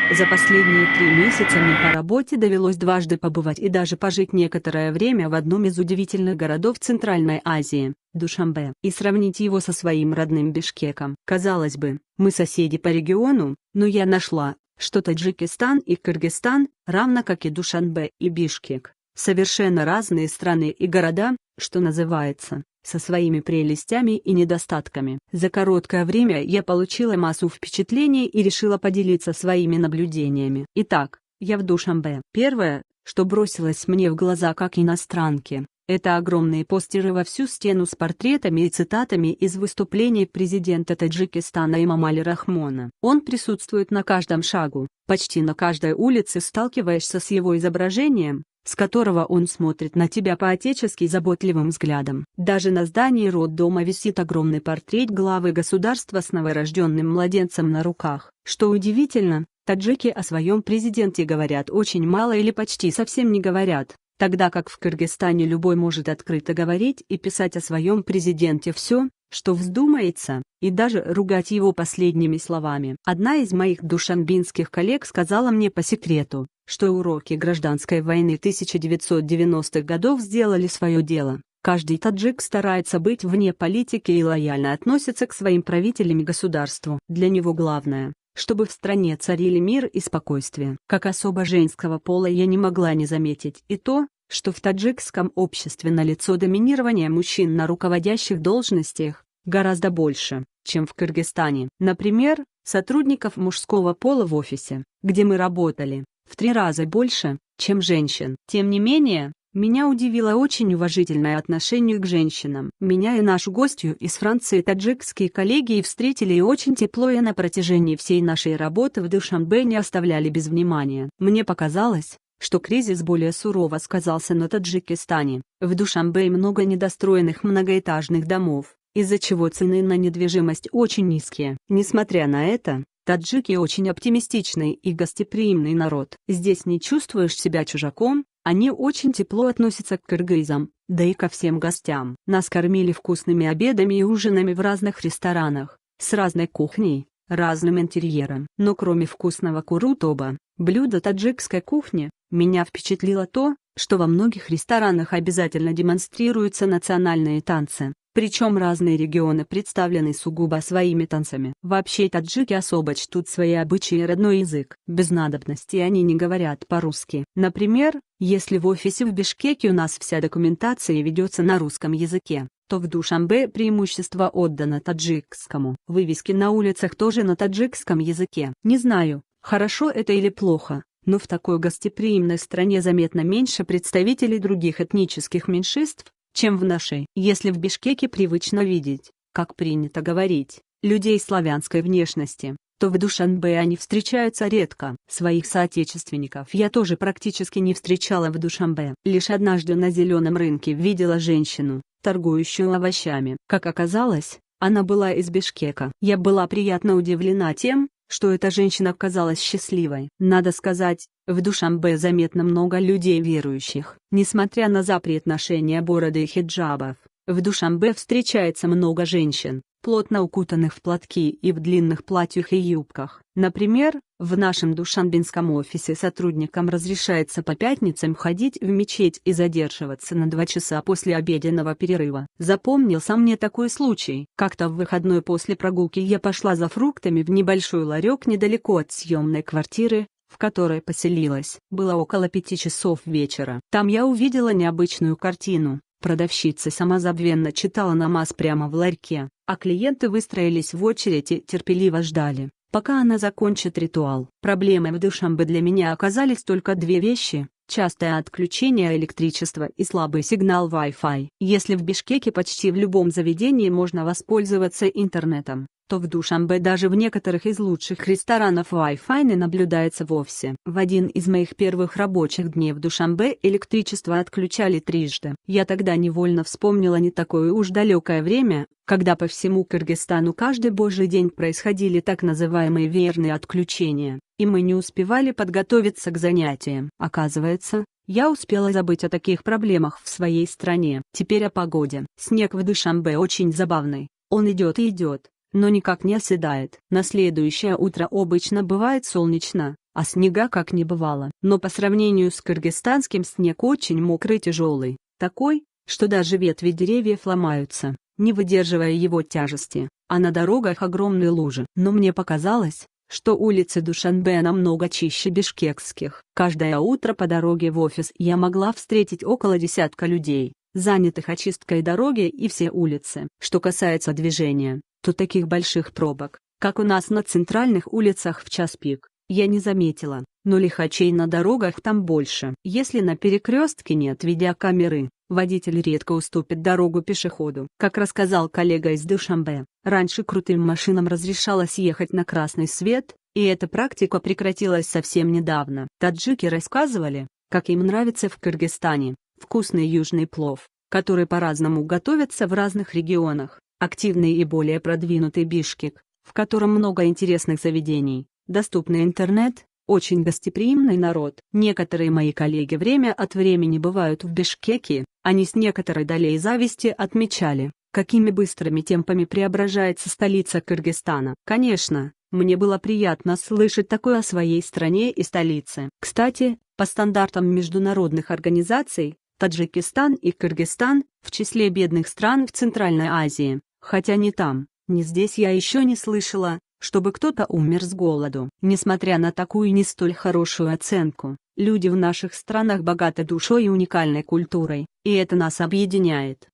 За последние 3 месяца мне по работе довелось дважды побывать и даже пожить некоторое время в одном из удивительных городов Центральной Азии – Душанбе, и сравнить его со своим родным Бишкеком. Казалось бы, мы соседи по региону, но я нашла, что Таджикистан и Кыргызстан, равно как и Душанбе и Бишкек, совершенно разные страны и города, что называется, со своими прелестями и недостатками. За короткое время я получила массу впечатлений и решила поделиться своими наблюдениями. Итак, я в Душанбе. Первое, что бросилось мне в глаза как иностранке, это огромные постеры во всю стену с портретами и цитатами из выступлений президента Таджикистана Эмомали Рахмона. Он присутствует на каждом шагу, почти на каждой улице сталкиваешься с его изображением, с которого он смотрит на тебя по-отечески заботливым взглядом. Даже на здании роддома висит огромный портрет главы государства с новорожденным младенцем на руках. Что удивительно, таджики о своем президенте говорят очень мало или почти совсем не говорят, тогда как в Кыргызстане любой может открыто говорить и писать о своем президенте все, что вздумается, и даже ругать его последними словами. Одна из моих душанбинских коллег сказала мне по секрету, что уроки гражданской войны 1990-х годов сделали свое дело. Каждый таджик старается быть вне политики и лояльно относится к своим правителям и государству. Для него главное, чтобы в стране царили мир и спокойствие. Как особо женского пола я не могла не заметить и то, что в таджикском обществе налицо доминирование мужчин на руководящих должностях гораздо больше, чем в Кыргызстане. Например, сотрудников мужского пола в офисе, где мы работали, в 3 раза больше, чем женщин. Тем не менее, меня удивило очень уважительное отношение к женщинам. Меня и нашу гостью из Франции таджикские коллеги встретили и очень тепло, и на протяжении всей нашей работы в Душанбе не оставляли без внимания. Мне показалось, что кризис более сурово сказался на Таджикистане. В Душанбе много недостроенных многоэтажных домов, из-за чего цены на недвижимость очень низкие. Несмотря на это, таджики очень оптимистичный и гостеприимный народ. Здесь не чувствуешь себя чужаком, они очень тепло относятся к кыргызам, да и ко всем гостям. Нас кормили вкусными обедами и ужинами в разных ресторанах, с разной кухней, разным интерьером. Но кроме вкусного курутоба, блюда таджикской кухни, меня впечатлило то, что во многих ресторанах обязательно демонстрируются национальные танцы. Причем разные регионы представлены сугубо своими танцами. Вообще таджики особо чтут свои обычаи и родной язык. Без надобности они не говорят по-русски. Например, если в офисе в Бишкеке у нас вся документация ведется на русском языке, то в Душанбе преимущество отдано таджикскому. Вывески на улицах тоже на таджикском языке. Не знаю, хорошо это или плохо, но в такой гостеприимной стране заметно меньше представителей других этнических меньшинств, чем в нашей. Если в Бишкеке привычно видеть, как принято говорить, людей славянской внешности, то в Душанбе они встречаются редко. Своих соотечественников я тоже практически не встречала в Душанбе. Лишь однажды на зеленом рынке видела женщину, торгующую овощами. Как оказалось, она была из Бишкека. Я была приятно удивлена тем, что эта женщина казалась счастливой. Надо сказать, в Душанбе заметно много людей верующих. Несмотря на запрет ношения бороды и хиджабов, в Душанбе встречается много женщин, плотно укутанных в платки и в длинных платьях и юбках. Например, в нашем душанбинском офисе сотрудникам разрешается по пятницам ходить в мечеть и задерживаться на 2 часа после обеденного перерыва. Запомнился мне такой случай. Как-то в выходной после прогулки я пошла за фруктами в небольшой ларек недалеко от съемной квартиры, в которой поселилась. Было около 5 часов вечера. Там я увидела необычную картину. Продавщица самозабвенно читала намаз прямо в ларьке, а клиенты выстроились в очередь и терпеливо ждали, пока она закончит ритуал. Проблемой в Душанбе для меня оказались только 2 вещи: частое отключение электричества и слабый сигнал Wi-Fi. Если в Бишкеке почти в любом заведении можно воспользоваться интернетом, то в Душанбе даже в некоторых из лучших ресторанов Wi-Fi не наблюдается вовсе. В один из моих первых рабочих дней в Душанбе электричество отключали 3-жды. Я тогда невольно вспомнила не такое уж далекое время, когда по всему Кыргызстану каждый божий день происходили так называемые веерные отключения, и мы не успевали подготовиться к занятиям. Оказывается, я успела забыть о таких проблемах в своей стране. Теперь о погоде. Снег в Душанбе очень забавный. Он идет и идет, но никак не оседает. На следующее утро обычно бывает солнечно, а снега как не бывало. Но по сравнению с кыргызстанским снег очень мокрый, тяжелый, такой, что даже ветви деревьев ломаются, не выдерживая его тяжести, а на дорогах огромные лужи. Но мне показалось, что улицы Душанбе намного чище бишкекских. Каждое утро по дороге в офис я могла встретить около десятка людей, занятых очисткой дороги и все улицы. Что касается движения, то таких больших пробок, как у нас на центральных улицах в час пик, я не заметила, но лихачей на дорогах там больше. Если на перекрестке нет видеокамеры, водитель редко уступит дорогу пешеходу. Как рассказал коллега из Душанбе, раньше крутым машинам разрешалось ехать на красный свет, и эта практика прекратилась совсем недавно. Таджики рассказывали, как им нравится в Кыргызстане вкусный южный плов, который по-разному готовится в разных регионах, активный и более продвинутый Бишкек, в котором много интересных заведений, доступный интернет, очень гостеприимный народ. Некоторые мои коллеги время от времени бывают в Бишкеке, они с некоторой долей зависти отмечали, какими быстрыми темпами преображается столица Кыргызстана. Конечно, мне было приятно слышать такое о своей стране и столице. Кстати, по стандартам международных организаций, Таджикистан и Кыргызстан в числе бедных стран в Центральной Азии, хотя ни там, ни здесь я еще не слышала, чтобы кто-то умер с голоду. Несмотря на такую не столь хорошую оценку, люди в наших странах богаты душой и уникальной культурой, и это нас объединяет.